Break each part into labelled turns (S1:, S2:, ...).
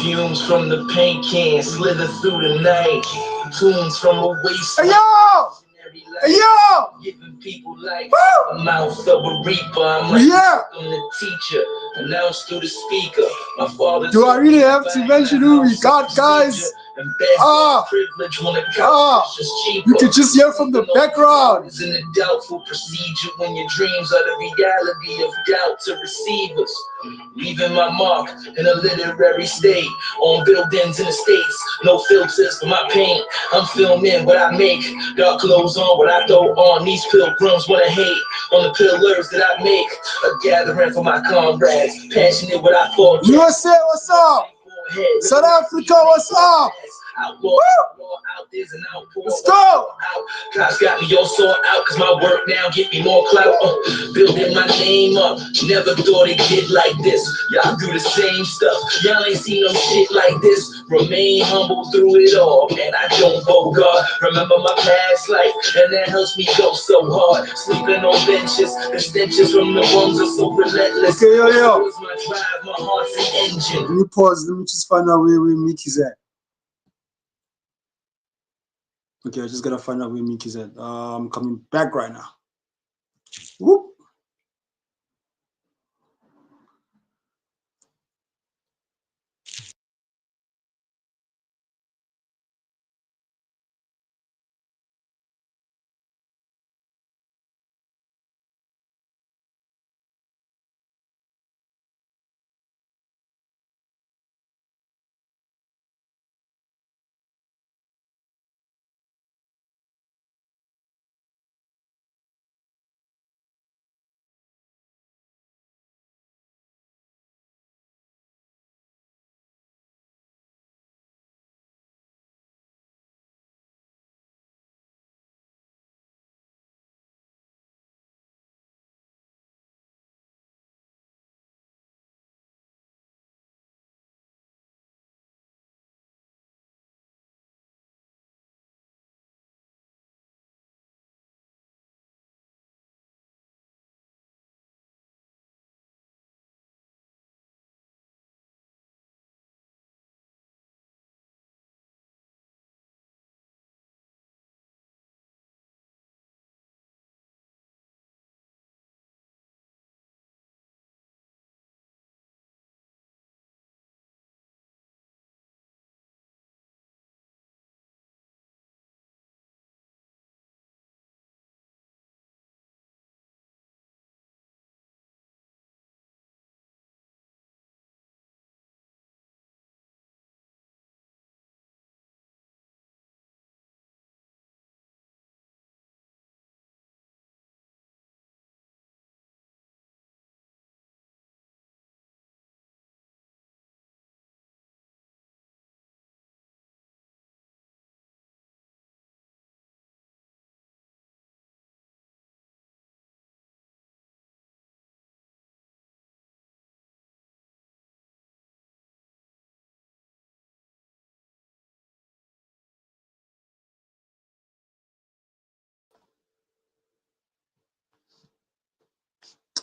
S1: Fumes from the paint can slither through the night. Tunes from a wasteland.
S2: Hey yo!
S1: Giving people life. A mouth of a reaper. I'm like I'm the teacher. Announced through the speaker. My father.
S2: Do I really have to mention who we got, guys?
S1: Privilege when
S2: you could just hear from the background.
S1: It's a doubtful procedure when your dreams are the reality of doubt to receive us. Leaving my mark in a literary state on buildings in the States. No filters for my paint. I'm filming what I make. Dark clothes on what I throw on. These pilgrims wanna hate on the pillars that I make. A gathering for my comrades. Passionate what I thought.
S2: USA, what's up? South Africa, what's up? Woo! Let's go!
S1: Cops got me all sore out cause my work now get me more clout. Building my name up, never thought it'd get like this. Y'all do the same stuff, y'all ain't seen no shit like this. Remain humble through it all, man, I don't bogart. Remember my past life, and that helps me go so hard. Sleeping on benches, the stenches from the ones are so relentless.
S2: Okay, yo.
S1: My drive, my heart's an engine.
S2: Let me pause, let me just find out where Mickey's at. Okay, I just gotta find out where Mickey's at. I'm coming back right now. Whoop.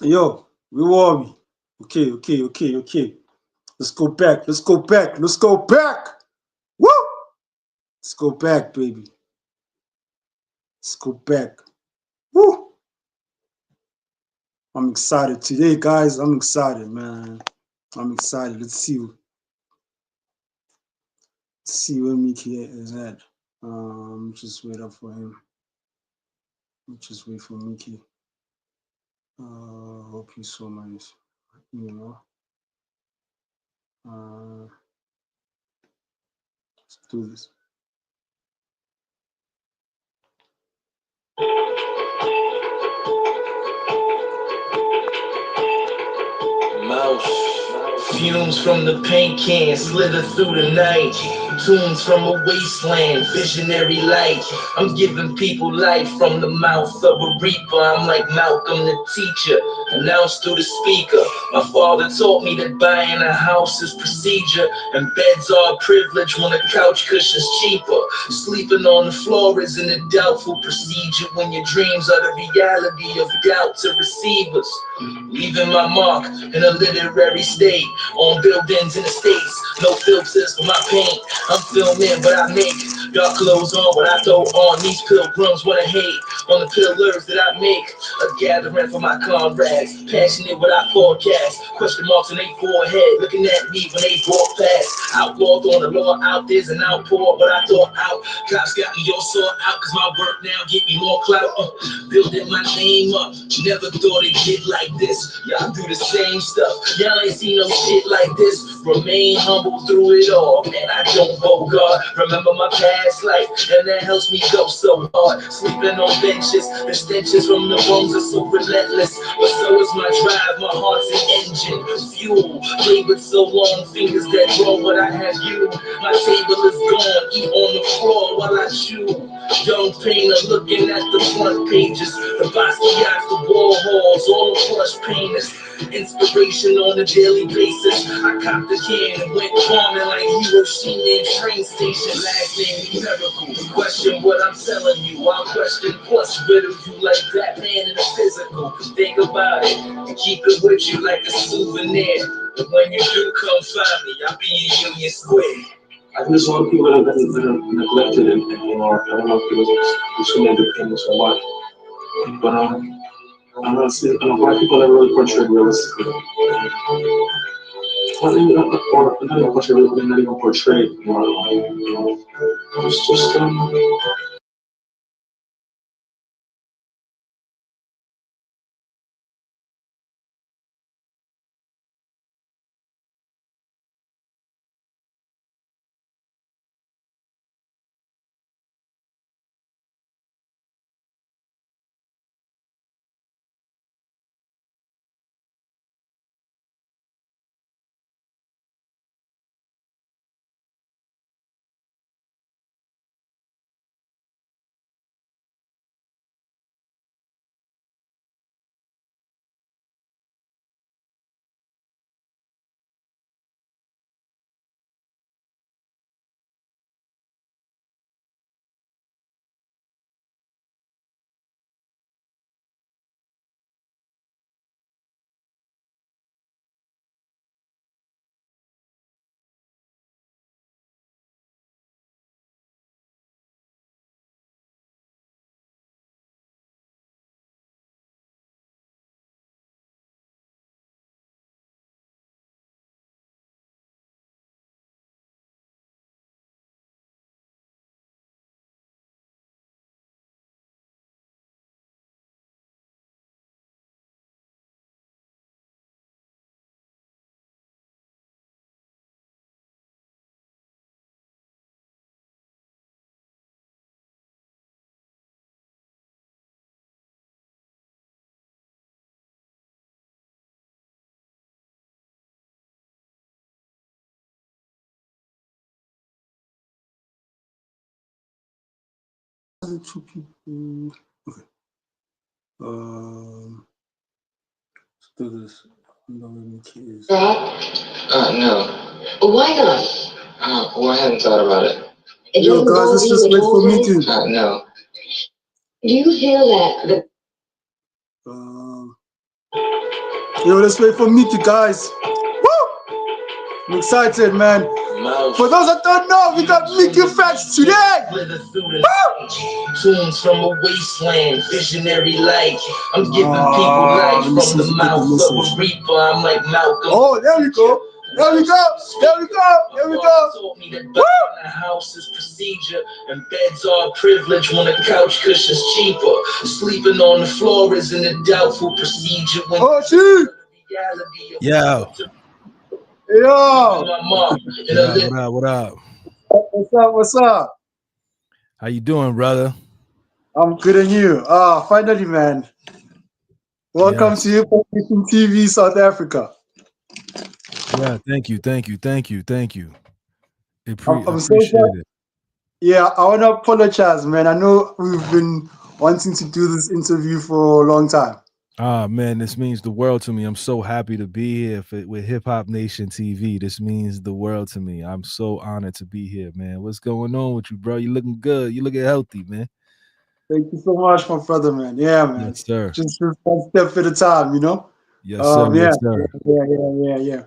S2: Yo, where are we? Okay. Let's go back. Woo! Let's go back, baby. Let's go back. Woo! I'm excited today, guys. I'm excited, man. I'm excited. Let's see where Mickey is at. Just wait up for him. Just wait for Mickey. Hope you saw my email. Let's do this.
S1: Fumes from the paint can slither through the night. Tunes from a wasteland, visionary light. I'm giving people life from the mouth of a reaper. I'm like Malcolm the teacher, announced through the speaker. My father taught me that buying a house is procedure, and beds are a privilege when a couch cushion's cheaper. Sleeping on the floor isn't a doubtful procedure when your dreams are the reality of doubt to receive us. Leaving my mark in a literary state on buildings in the States. No filters for my paint. I'm filming what I make. Y'all clothes on what I throw on. These pilgrims wanna hate on the pillars that I make. A gathering for my comrades. Passionate what I forecast. Question marks on their forehead. Looking at me when they walk past. Outlawed on the law. Out there's an outpour. What I thought out. Cops got me all sought out. Cause my work now get me more clout. Building my name up. Never thought it'd get like this. Y'all do the same stuff. Y'all ain't seen no shit like this. Remain humble through it all. Man, I don't bogart. Remember my past life, and that helps me go so hard. Sleeping on benches, the stenches from the bones are so relentless. But so is my drive, my heart's an engine, fuel. Labored so long, fingers that grow, but I have you. My table is gone, eat on the floor while I chew. Young painter looking at the front pages, the Basquiat's, the Warhols, all plush painters. Inspiration on a daily basis. I copped the can and went farming like Hiroshima and train station. Last name miracle. Question what I'm telling you. I'll question plus riddle you like Batman in the physical. Think about it and keep it with you like a souvenir. And when you do come find me, I'll be in Union Square. I think there's a lot of people that are neglected and you know, I don't know if people should independent so much. But I'm not seeing black people never really portrayed realistically. Well, or not even portrayed, not even portrayed. You know, it's just
S2: Two people. Okay. Let's do this. No Mickey is.
S1: no. Why not? Well, I hadn't thought about it.
S2: Yo, guys, let's just wait for Mickey.
S1: No. Do you feel that?
S2: Yo, let's wait for Mickey, guys. Woo! I'm excited, man. For those that don't know, we got Mickey Factz today. Woo!
S1: Tunes from a wasteland, visionary light. I'm giving people life from the mouth of a reaper. I'm like Malcolm.
S2: Oh, there we go. There we go. There we go. There we go.
S1: Told me that the house is procedure and beds are a privilege when a couch cushion's cheaper. Sleeping on the floor isn't a doubtful procedure. When
S3: Yo.
S2: Yo.
S3: What up?
S2: What's up? What's up?
S3: How you doing, brother?
S2: I'm good, and you? Finally, man. Welcome to Hip Hop Nation TV, South Africa.
S3: Yeah, thank you.
S2: I'm so glad.
S3: It.
S2: Yeah, I want to apologize, man. I know we've been wanting to do this interview for a long time.
S3: Man, this means the world to me. I'm so happy to be here with Hip Hop Nation TV. This means the world to me. I'm so honored to be here, man. What's going on with you, bro? You looking good. You looking healthy, man.
S2: Thank you so much, my brother, man. Yeah, man.
S3: Yes, sir.
S2: Just one step at a time, you know?
S3: Yes, sir.
S2: Yeah.
S3: Yes, sir.
S2: Yeah.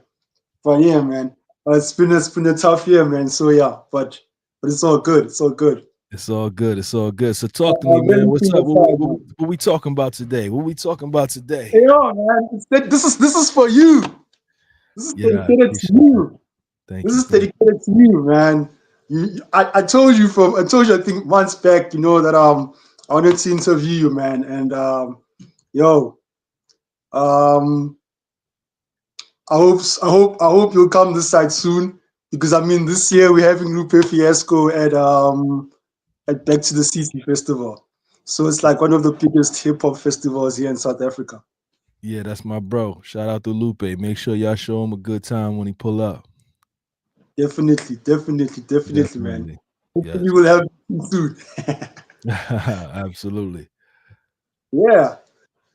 S2: But yeah, man, it's been a tough year, man. So yeah, but it's all good. It's all good.
S3: It's all good. It's all good. So talk to me,
S2: I've
S3: man.
S2: been
S3: What's
S2: through
S3: up?
S2: the side, man.
S3: What we talking about today? What we talking about today?
S2: Hey, yo, man, this is for you. This is
S3: Yeah, I
S2: dedicated to
S3: appreciate that.
S2: you.
S3: Thank
S2: This
S3: you.
S2: is
S3: Thank
S2: dedicated to you, man. I told you I think months back, that I wanted to interview you, man. And yo, um I hope you'll come this side soon because I mean this year we're having Lupe Fiasco at Back to the City Festival. So it's
S3: you.
S2: like one of the biggest hip hop festivals here in South Africa.
S3: Yeah, that's my bro. Shout out to Lupe. Make sure y'all show him a good time when he pull up.
S2: Definitely, definitely, definitely, man.
S3: Definitely.
S2: Hopefully
S3: Yes.
S2: we'll have you soon.
S3: Absolutely.
S2: Yeah,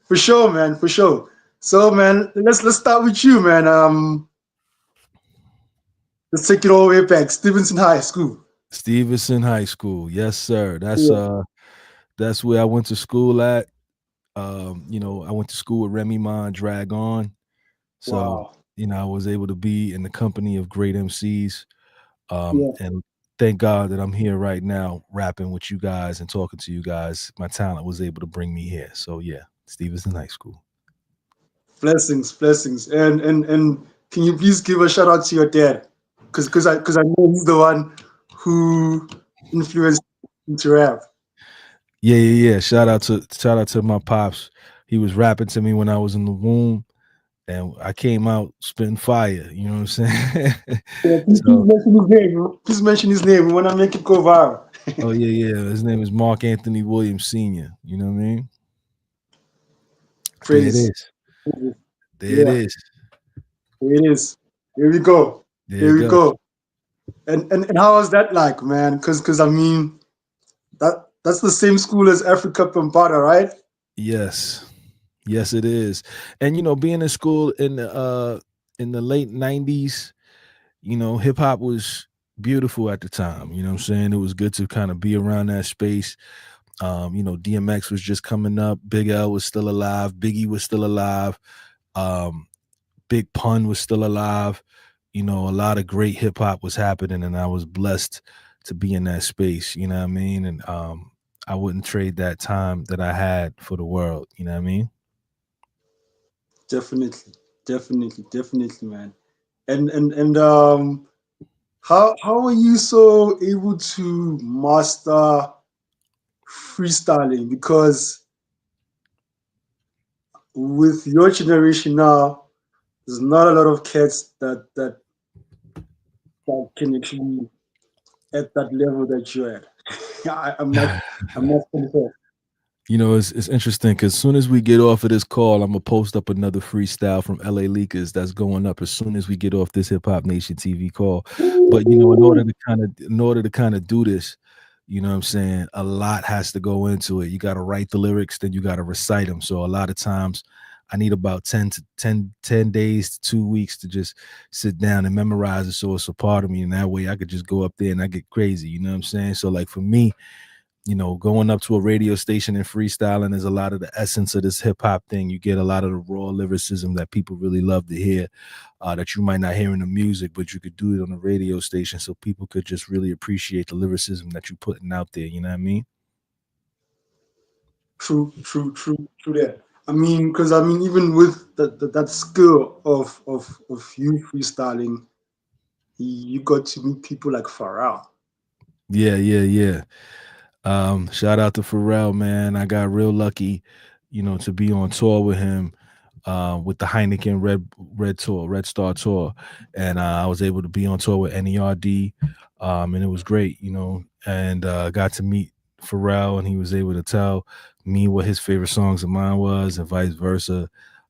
S2: for sure, man, for sure. So, man, let's start with you, man. Let's take it all the way back. Stevenson High School.
S3: Stevenson High School. Yes, sir.
S2: Yeah.
S3: That's where I went to school at. I went to school with Remy Ma and Drag On. So,
S2: Wow.
S3: I was able to be in the company of great MCs.
S2: Yeah.
S3: And thank God that I'm here right now rapping with you guys and talking to you guys. My talent was able to bring me here. So yeah, Stevenson High School.
S2: Blessings, blessings. And can you please give a shout out to your dad? Because I know he's the one who influenced you to rap.
S3: Yeah. Shout out to my pops. He was rapping to me when I was in the womb and I came out spitting fire. You know what I'm saying?
S2: Yeah, please
S3: So,
S2: mention his name. Please mention his name. We want to make it go viral.
S3: oh yeah. His name is Mark Anthony Williams Sr. You know what I mean? There it
S2: Praise.
S3: is. There it
S2: Yeah,
S3: is.
S2: here it is. Here we go.
S3: There
S2: Here
S3: you
S2: we
S3: go.
S2: go. And how was that like, man? Because I mean that's the same school as Africa Pambada, right?
S3: Yes. Yes, it is. And being in school in the late '90s, hip hop was beautiful at the time. You know what I'm saying? It was good to kind of be around that space. DMX was just coming up. Big L was still alive. Biggie was still alive. Um, Big Pun was still alive. A lot of great hip hop was happening, and I was blessed to be in that space. You know what I mean? And I wouldn't trade that time that I had for the world. You know what I mean?
S2: Definitely, definitely, definitely, man. And how are you so able to master freestyling? Because with your generation now, there's not a lot of cats that can actually at that level that you're at. I'm not confess.
S3: It's interesting because as soon as we get off of this call, I'm gonna post up another freestyle from LA Leakers that's going up as soon as we get off this Hip Hop Nation TV call. But in order to kind of do this, you know what I'm saying, a lot has to go into it. You got to write the lyrics, then you got to recite them. So a lot of times I need about 10 days to 2 weeks to just sit down and memorize it so it's a part of me. And that way I could just go up there and I get crazy. You know what I'm saying? So like for me, going up to a radio station and freestyling is a lot of the essence of this hip hop thing. You get a lot of the raw lyricism that people really love to hear, that you might not hear in the music, but you could do it on a radio station so people could just really appreciate the lyricism that you're putting out there. You know what I mean?
S2: True, true, true, true that. I mean, because I mean, even with that skill of you freestyling, you got to meet people like Pharrell.
S3: Yeah. Shout out to Pharrell, man. I got real lucky, to be on tour with him, with the Heineken Red Star tour, and I was able to be on tour with NERD, and it was great, and got to meet Pharrell, and he was able to tell me what his favorite songs of mine was, and vice versa.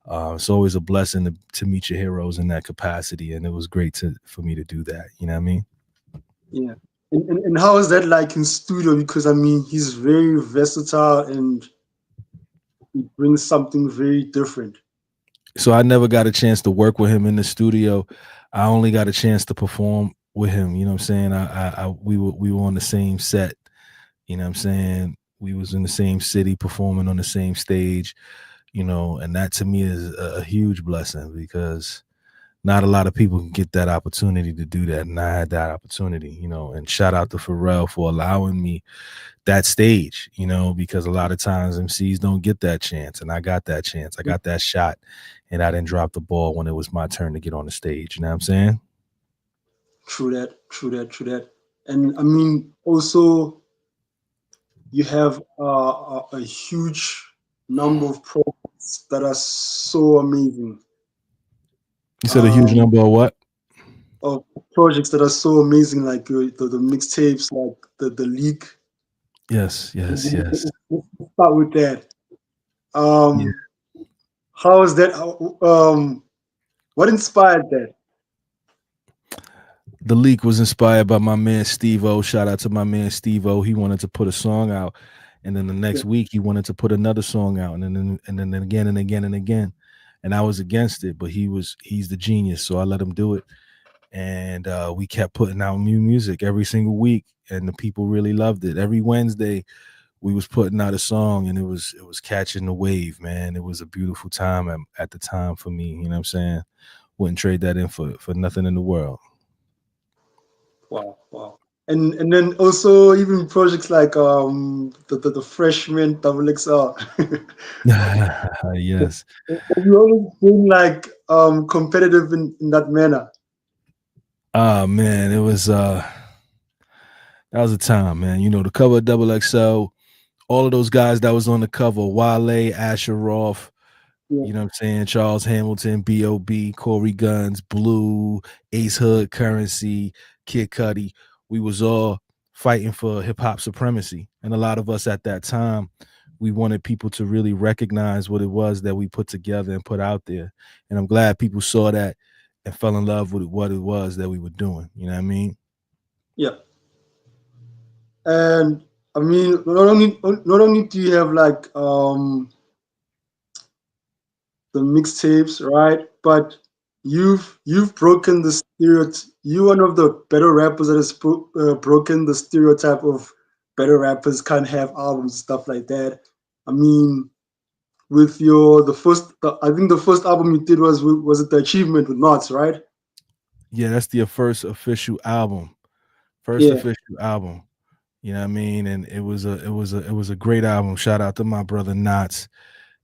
S3: It's always a blessing to meet your heroes in that capacity, and it was great for me to do that. You know what I mean?
S2: Yeah. And how is that like in studio? Because I mean, he's very versatile and he brings something very different.
S3: So I never got a chance to work with him in the studio. I only got a chance to perform with him. You know what I'm saying? We were on the same set. You know what I'm saying? We was in the same city performing on the same stage. And that to me is a huge blessing because Not a lot of people can get that opportunity to do that, and I had that opportunity, and shout out to Pharrell for allowing me that stage, because a lot of times MCs don't get that chance, and I got that chance. I got that shot, and I didn't drop the ball when it was my turn to get on the stage. You know what I'm saying?
S2: True that, true that, true that. And I mean, also, you have a huge number of projects that are so amazing.
S3: You said a huge
S2: Um,
S3: number of what?
S2: of projects that are so amazing, like the mixtapes, like the leak.
S3: Yes, yes, yes.
S2: Let's start with that.
S3: Yeah.
S2: Um, how is that? What inspired that?
S3: The leak was inspired by my man Steve O. Shout out to my man Steve O. He wanted to put a song out, and then the
S2: Yeah,
S3: next week he wanted to put another song out, and then again and again and again. And I was against it, but he's the genius, so I let him do it. And we kept putting out new music every single week, and the people really loved it. Every Wednesday we was putting out a song, and it was catching the wave, man. It was a beautiful time at the time for me. You know what I'm saying? Wouldn't trade that in for nothing in the world.
S2: wow, wow. And then also even projects like the freshman double XR.
S3: Yes.
S2: You always been like competitive in that manner.
S3: Oh man, it was that was a time, man. The cover of Double XL, all of those guys that was on the cover, Wale, Asher Roth,
S2: Yeah,
S3: you know what I'm saying, Charles Hamilton, B.O.B., Corey Guns, Blue, Ace Hood, Currency, Kid Cudi. We was all fighting for hip hop supremacy. And a lot of us at that time, we wanted people to really recognize what it was that we put together and put out there. And I'm glad people saw that and fell in love with what it was that we were doing. You know what I mean?
S2: yeah. And I mean, not only do you have like the mixtapes, right? But you've broken the stereotype. You one of the better rappers that has broken the stereotype of better rappers can't have albums, stuff like that. I mean, with I think the first album you did was it the Achievement with Knots, right?
S3: Yeah, that's the first official album. First
S2: Yeah,
S3: official album. You know what I mean? And it was a great album. Shout out to my brother Knots.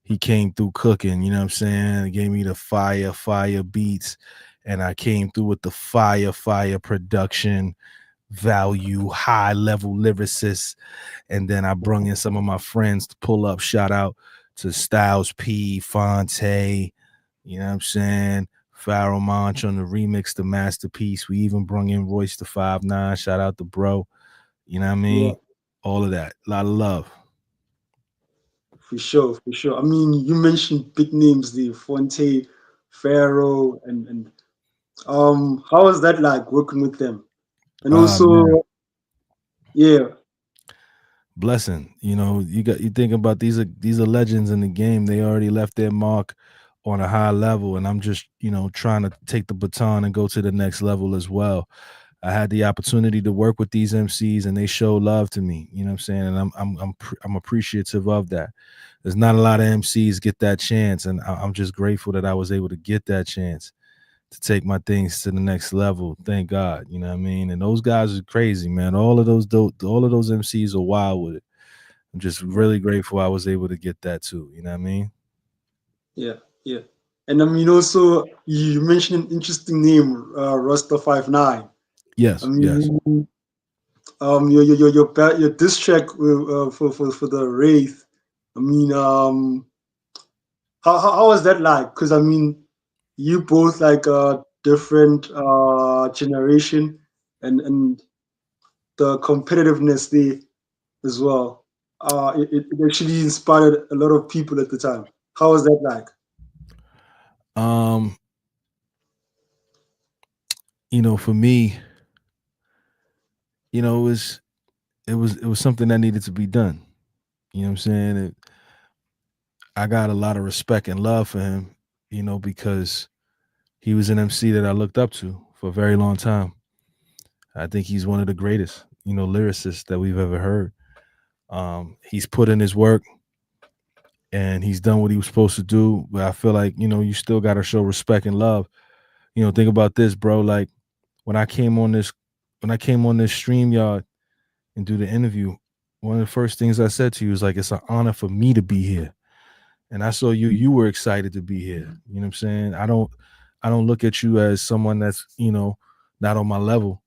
S3: He came through cooking, you know what I'm saying? He gave me the fire beats, and I came through with the fire production value, high level lyricists. And then I brung in some of my friends to pull up. Shout out to Styles P, Fonte, you know what I'm saying? Pharaoh Monch on the remix, the masterpiece. We even brung in Royce the 5'9". Shout out to bro. You know what I
S2: yeah,
S3: mean? All of that. A lot of love.
S2: for sure, for sure. I mean, you mentioned big names, the Fonte, Pharaoh, and how was that like working with them? And
S3: Man.
S2: also, yeah,
S3: Blessing. You think about these are legends in the game. They already left their mark on a high level, and I'm just, trying to take the baton and go to the next level as well. I had the opportunity to work with these MCs, and they show love to me. You know what I'm saying? And I'm appreciative of that. There's not a lot of MCs get that chance, and I'm just grateful that I was able to get that chance to take my things to the next level. Thank God. You know what I mean? And those guys are crazy, man. All of those MCs are wild with it. I'm just really grateful I was able to get that too. You know what I mean?
S2: yeah, yeah. And I mean, also, you mentioned an interesting name, Rasta 59. I
S3: Yes, yes.
S2: mean, your diss track for the Wraith. I mean, how was that like? Because I mean, you both like a different generation, and the competitiveness there as well. It actually inspired a lot of people at the time. How was that like?
S3: Um, for me, it was something that needed to be done. You know what I'm saying? I got a lot of respect and love for him, because he was an MC that I looked up to for a very long time. I think he's one of the greatest, lyricists that we've ever heard. He's put in his work and he's done what he was supposed to do. But I feel like, you still got to show respect and love, Think about this, bro. Like when I came on this, when I came on this stream yard and do the interview, one of the first things I said to you was like, it's an honor for me to be here. And I saw you were excited to be here. You know what I'm saying? I don't look at you as someone that's, not on my level.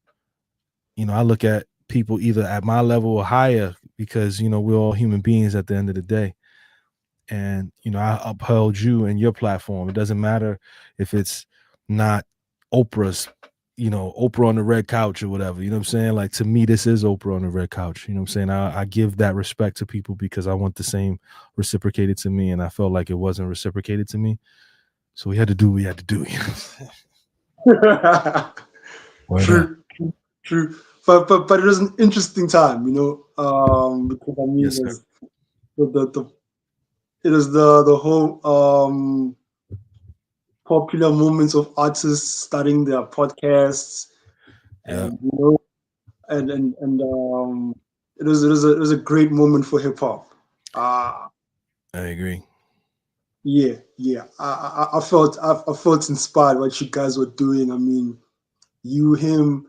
S3: I look at people either at my level or higher because, we're all human beings at the end of the day. And, I upheld you and your platform. It doesn't matter if it's not Oprah's, Oprah on the red couch or whatever. You know what I'm saying? Like to me, this is Oprah on the red couch. You know what I'm saying? I give that respect to people because I want the same reciprocated to me. And I felt like it wasn't reciprocated to me. So we had to do what we had to do. Word up.
S2: True, true. But it was an interesting time, because I mean,
S3: Yes, sir.
S2: the it was the whole popular moments of artists starting their podcasts,
S3: Yeah,
S2: and it was a great moment for hip hop. Uh
S3: I agree.
S2: yeah, yeah. I felt inspired what you guys were doing. I mean, you, him,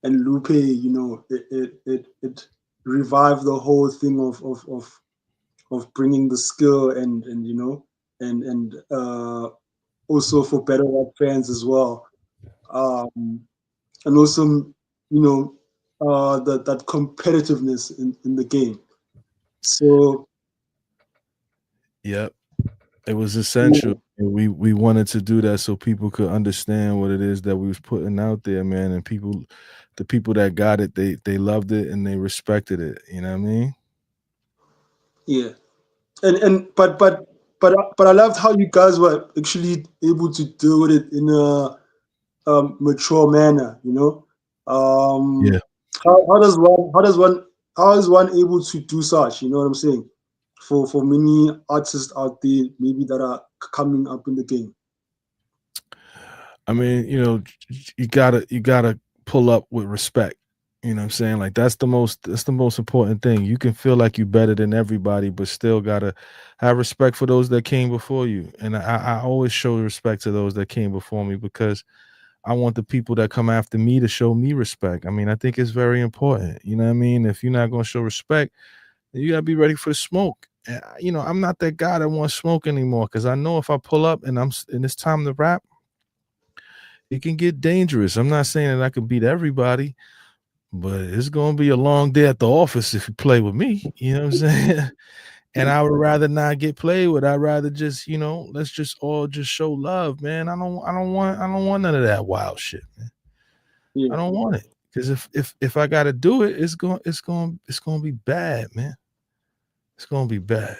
S2: and Lupe. It revived the whole thing of bringing the skill and also for better rap fans as well. And also, that competitiveness in the game. So
S3: Yep. It was
S2: yeah,
S3: essential. And we wanted to do that so people could understand what it is that we was putting out there, man. And the people that got it, they loved it and they respected it. You know what I mean?
S2: yeah, but I loved how you guys were actually able to deal with it in a mature manner.
S3: Yeah.
S2: How is one able to do such? You know what I'm saying? For many artists out there, maybe that are coming up in the game.
S3: I mean, you gotta pull up with respect. You know what I'm saying? Like that's the most important thing. You can feel like you're better than everybody, but still gotta have respect for those that came before you. And I always show respect to those that came before me because I want the people that come after me to show me respect. I mean, I think it's very important. You know what I mean? If you're not gonna show respect, then you gotta be ready for the smoke. And I'm not that guy that wants smoke anymore because I know if I pull up and it's time to rap, it can get dangerous. I'm not saying that I can beat everybody, but it's gonna be a long day at the office if you play with me. You know what I'm saying? And I would rather not get played with. I'd rather just, let's just all just show love, man. I don't want none of that wild shit, man. I
S2: Yeah,
S3: don't want it. Because if I gotta do it, it's gonna be bad, man. It's gonna be bad.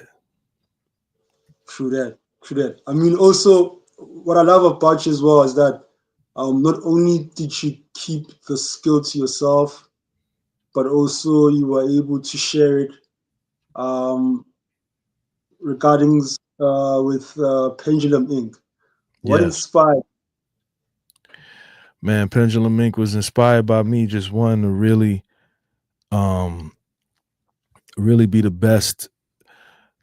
S2: true that. True that. I mean, also, what I love about you as well is that not only did you keep the skill to yourself, but also you were able to share it um, regarding with Pendulum Inc. What
S3: Yes.
S2: inspired?
S3: Man, Pendulum Ink was inspired by me just wanting to um really be the best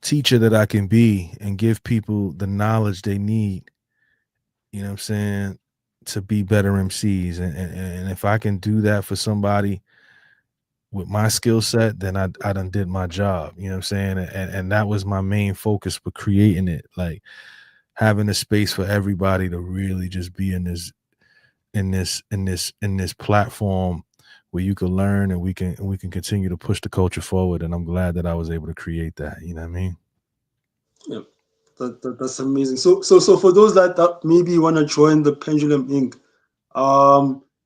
S3: teacher that I can be and give people the knowledge they need, you know what I'm saying, to be better MCs. And if I can do that for somebody with my skill set, then I done did my job, you know what I'm saying? And that was my main focus for creating it, like having a space for everybody to really just be in this platform where you can learn and we can continue to push the culture forward. And I'm glad that I was able to create that. You know what I mean?
S2: Yeah, that's amazing. So for those that maybe want to join the Pendulum Inc.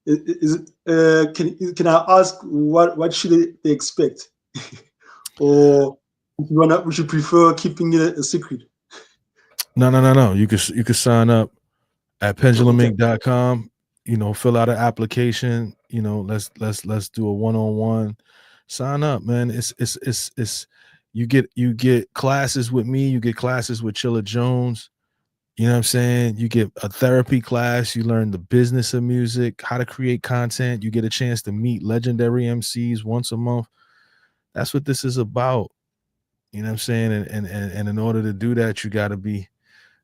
S2: Is it, can I ask what should they expect, or we should prefer keeping it a secret?
S3: No. You can sign up at
S2: Okay.
S3: pendulumink.com. Fill out an application. Let's do a one-on-one. Sign up, man. It's you get classes with me. You get classes with Chilla Jones. You know what I'm saying? You get a therapy class. You learn the business of music, how to create content. You get a chance to meet legendary MCs once a month. That's what this is about. You know what I'm saying? And in order to do that, you got to be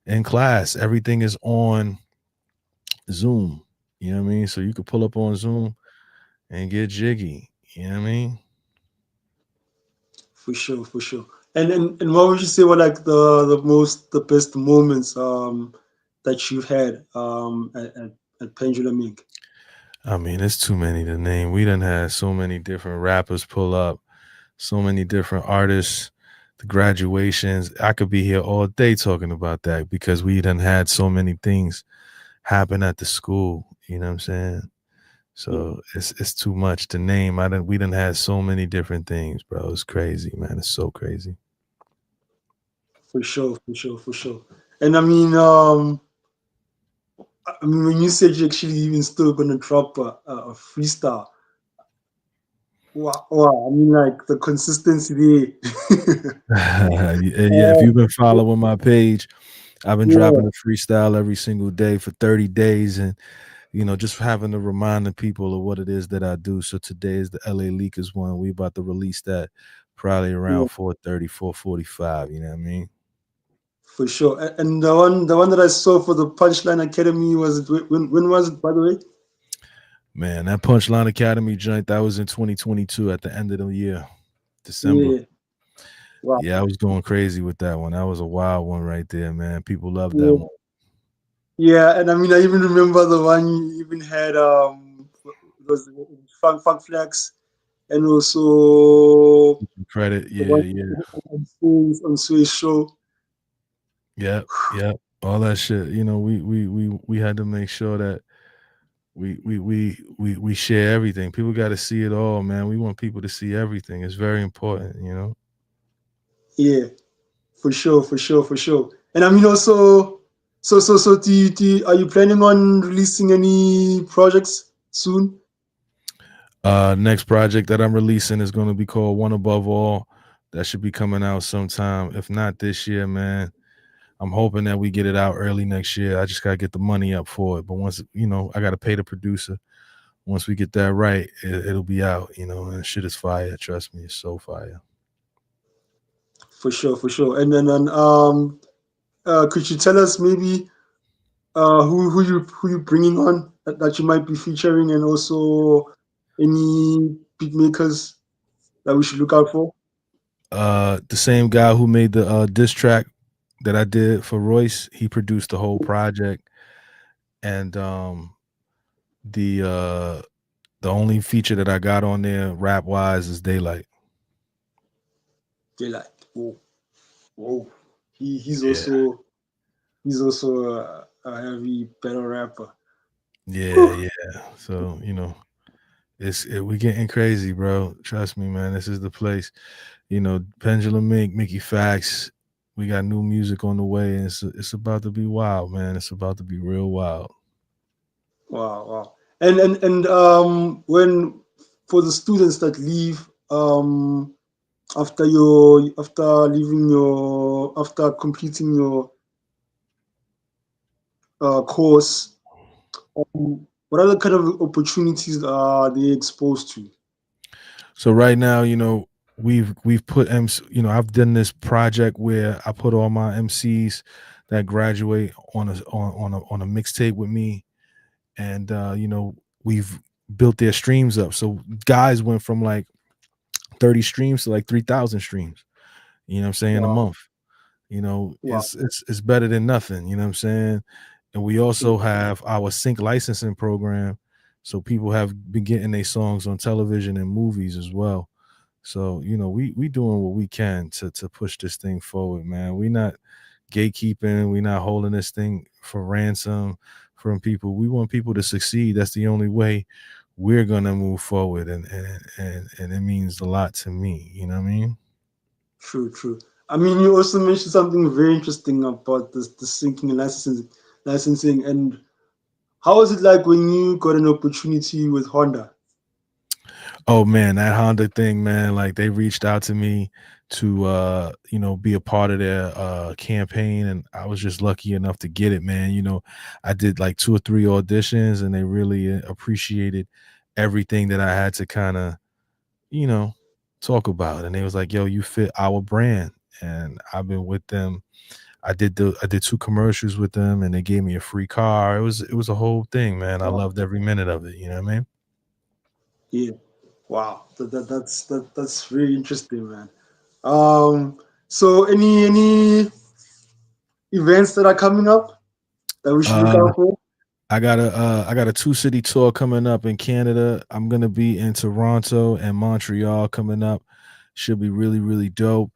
S3: in class. Everything is on Zoom. You know what I mean? So you could pull up on Zoom and get jiggy. You know what I mean?
S2: For sure, for sure. And what would you say were like the best moments that you've had at Pendulum Inc?
S3: I mean, it's too many to name. We done had so many different rappers pull up, so many different artists, the graduations. I could be here all day talking about that because we done had so many things happen at the school. You know what I'm saying?
S2: Yeah,
S3: So it's too much to name. We done had so many different things, bro. It's crazy, man. It's so crazy.
S2: for sure, for sure, for sure. And I mean, when you said you're actually even still gonna drop a freestyle, wow, wow, I mean, like the consistency there.
S3: Yeah, if you've been following my page, I've been
S2: Yeah,
S3: dropping a freestyle every single day for 30 days and just having to remind the people of what it is that I do. So today is the LA Leakers one. We about to release that probably
S2: yeah,
S3: around 4:30, 4:45. You know what I mean?
S2: for sure. And the one that I saw for the Punchline Academy was when was it, by the way?
S3: Man, that Punchline Academy joint, that was in 2022 at the end of the year, December.
S2: Yeah, wow.
S3: Yeah, I was going crazy with that one. That was a wild one right there, man. People love that
S2: Yeah,
S3: one.
S2: yeah, and I mean, I even remember the one you even had it was Funk Flex, and also
S3: Credit,
S2: the
S3: yeah,
S2: one
S3: yeah.
S2: on Sway's show.
S3: Yep, yep. All that shit. We had to make sure that we share everything. People got to see it all, man. We want people to see everything. It's very important.
S2: Yeah, for sure, for sure, for sure. And I mean, also, so are you planning on releasing any projects soon?
S3: Next project that I'm releasing is going to be called One Above All. That should be coming out sometime, if not this year, man. I'm hoping that we get it out early next year. I just got to get the money up for it. But once, I got to pay the producer. Once we get that right, it'll be out, and shit is fire. Trust me, it's so fire.
S2: For sure, for sure. And then, could you tell us maybe who you bringing on that you might be featuring, and also any beat makers that we should look out for?
S3: The same guy who made the diss track that I did for Royce, he produced the whole project. And the only feature that I got on there rap wise is Daylight.
S2: They're like, oh, oh, he's
S3: Yeah.
S2: also a heavy battle rapper.
S3: Yeah, yeah. So, we getting crazy, bro. Trust me, man. This is the place. Pendulum Mink, Mickey Factz. We got new music on the way, and it's about to be wild, man. It's about to be real wild.
S2: Wow, wow. And when for the students that leave after completing your course, what other kind of opportunities are they exposed to?
S3: So right now, we've put MC, I've done this project where I put all my MCs that graduate on a mixtape with me, and we've built their streams up. So guys went from like 30 streams to like 3,000 streams. You know what I'm saying? A
S2: Wow,
S3: month.
S2: wow.
S3: It's better than nothing. You know what I'm saying? And we also have our sync licensing program, so people have been getting their songs on television and movies as well. So we doing what we can to push this thing forward, man. We not gatekeeping. We not holding this thing for ransom from people. We want people to succeed. That's the only way we're gonna move forward, and it means a lot to me. You know what I mean?
S2: True, true. I mean, you also mentioned something very interesting about this the syncing and licensing. And how was it like when you got an opportunity with Honda?
S3: Oh man, that Honda thing, man. Like they reached out to me to be a part of their campaign, and I was just lucky enough to get it, man. I did like 2 or 3 auditions, and they really appreciated everything that I had to kind of, you know, talk about. And they was like, "Yo, you fit our brand." And I've been with them. I did 2 commercials with them, and they gave me a free car. It was a whole thing, man. I loved every minute of it. You know what I mean?
S2: Yeah. Wow. That's very interesting, man. So any events that are coming up that we should look
S3: Uh,
S2: out for?
S3: I got a 2 city tour coming up in Canada. I'm gonna be in Toronto and Montreal coming up. Should be really really dope.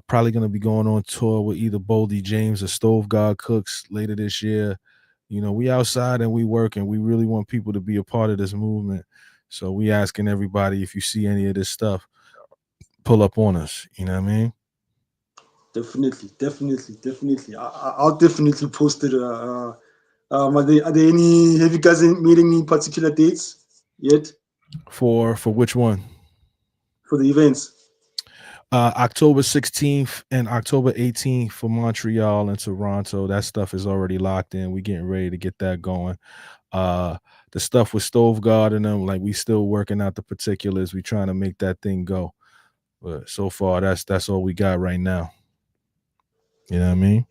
S3: Probably gonna be going on tour with either Boldy James or Stove God Cooks later this year. You know, we outside and we working. We really want people to be a part of this movement. So we asking everybody, if you see any of this stuff, pull up on us. You know what I mean?
S2: Definitely. I'll definitely post it. Are there any? Have you guys made any particular dates yet
S3: For which one?
S2: for the events?
S3: October 16th and October 18th for Montreal and Toronto. That stuff is already locked in. We getting ready to get that going. Uh, the stuff with Stove God and them, like we still working out the particulars. We trying to make that thing go. But so far, that's all we got right now. You know what I mean?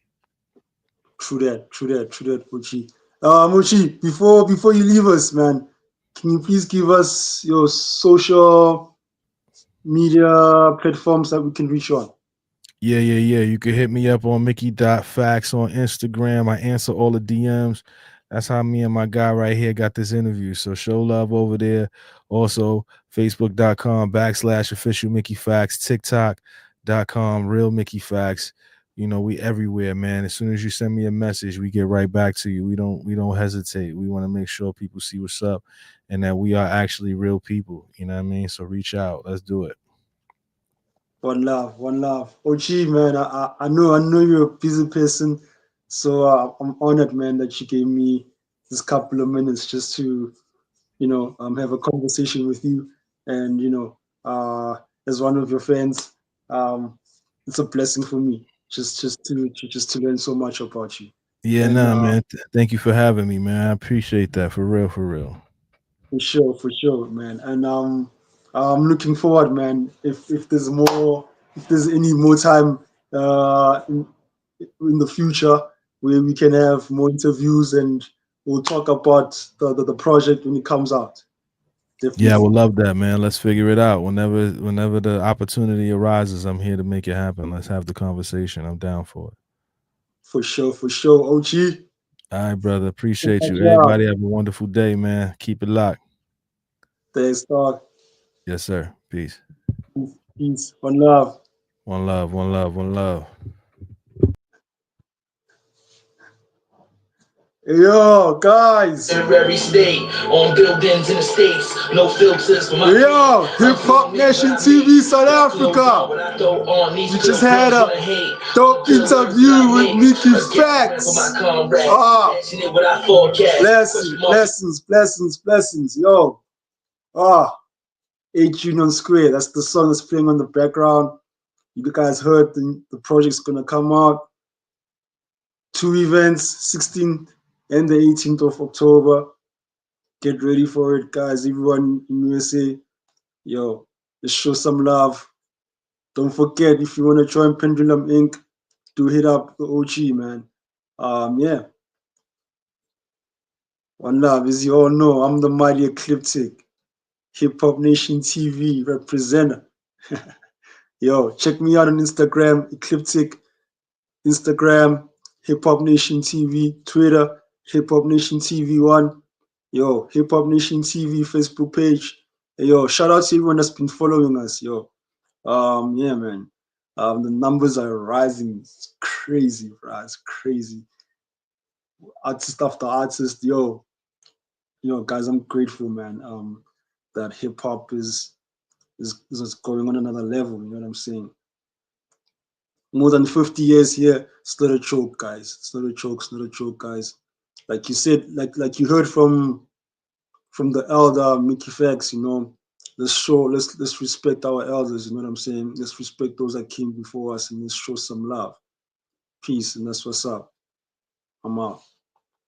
S2: True that, Mochi. Mochi, before you leave us, man, can you please give us your social media platforms that we can reach on?
S3: Yeah. You can hit me up on Mickey.Factz on Instagram. I answer all the DMs. That's how me and my guy right here got this interview. So show love over there. Also, Facebook.com/official Mickey Factz, TikTok.com, real Mickey Factz. You know, we everywhere, man. As soon as you send me a message, we get right back to you. We don't hesitate. We want to make sure people see what's up and that we are actually real people. You know what I mean? So reach out. Let's do it.
S2: One love. OG, man, I know you're a busy person, so I'm honored, man, that you gave me this couple of minutes just to, have a conversation with you, and as one of your friends, um, it's a blessing for me just to learn so much about you,
S3: Yeah,
S2: and
S3: nah, man. Thank you for having me, man. I appreciate that for real, for real.
S2: for sure, man. And I'm looking forward, man. If there's any more time in the future where we can have more interviews and we'll talk about the project when it comes out.
S3: Yeah, I
S2: Definitely,
S3: would love that, man. Let's figure it out. Whenever the opportunity arises, I'm here to make it happen. Let's have the conversation. I'm down for it.
S2: for sure. OG,
S3: All right, brother. Appreciate
S2: much
S3: you.
S2: love.
S3: Everybody have a wonderful day, man. Keep it locked.
S2: Thanks, dog.
S3: Yes, sir. Peace.
S2: Peace. One love.
S3: One love, one love, one love.
S2: Hey, yo, guys.
S1: In every state, on buildings in the states, no filters for my
S2: Hey, yo, Hip
S1: I'm
S2: Hop
S1: feeling it, but
S2: Nation
S1: I made
S2: TV South
S1: clothes on
S2: Africa.
S1: what I throw on these
S2: We just had
S1: pilgrims
S2: a
S1: wanna hate.
S2: dope
S1: Kill words that
S2: interview
S1: I
S2: with
S1: make.
S2: Mickey
S1: Against for my
S2: Factz.
S1: comrades.
S2: Ah,
S1: Passionate what I forecast.
S2: blessings,
S1: Question mark.
S2: blessings, blessings, blessings. Yo, ah, 8 Union Square. That's the song that's playing on the background. You guys heard the project's gonna come out. 2 events, 16th and the 18th of October. Get ready for it, guys. Everyone in USA, yo, just show some love. Don't forget, if you want to join Pendulum Inc., do hit up the OG, man. Yeah, one love. As you all know, I'm the mighty ecliptic Hip Hop Nation TV representative. Yo, check me out on Instagram, ecliptic Instagram, Hip Hop Nation TV, Twitter, Hip Hop Nation TV One. Yo, Hip Hop Nation TV Facebook page. Hey, yo, shout out to everyone that's been following us. Yo, yeah, man. The numbers are rising. It's crazy, bro. It's crazy. Artist after artist, yo, guys, I'm grateful, man. That hip hop is going on another level. You know what I'm saying? More than 50 years here. It's not a joke, guys. It's not a joke. It's not a joke, guys. Like you said, like you heard from the elder Mickey Fax, let's respect our elders, you know what I'm saying? Let's respect those that came before us and let's show some love. Peace, and that's what's up. I'm out.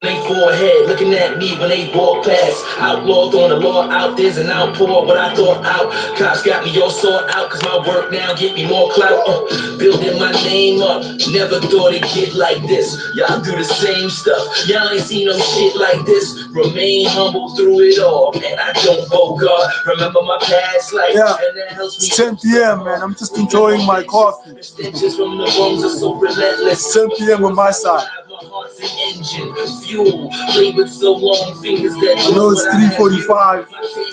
S1: they forehead, looking at me when they walk past. Outlaw throwing the law out, there's an outpour. What I thought out, cops got me all sought out, cause my work now get me more clout. Building my name up, never thought it'd get like this. Y'all do the same stuff, y'all ain't seen no shit like this. Remain humble through it all, man, I don't bogart. Remember my past life,
S2: Yeah,
S1: and that helps me.
S2: it's 10 p.m., man. I'm just enjoying my coffee.
S1: Stitches from the bones are so relentless.
S2: It's 10 p.m. on my side.
S1: My heart's an engine, fuel, played with so long fingers that
S2: I know it's 3:45.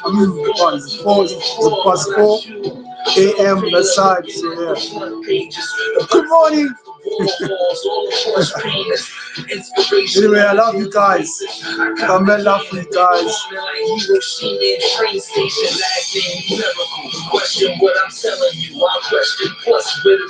S2: I mean, what is it? 4 a.m. that side. So yeah. Good morning. Anyway, I love you guys. I'm in love with you guys.
S1: Question what I'm telling you. I question plus with a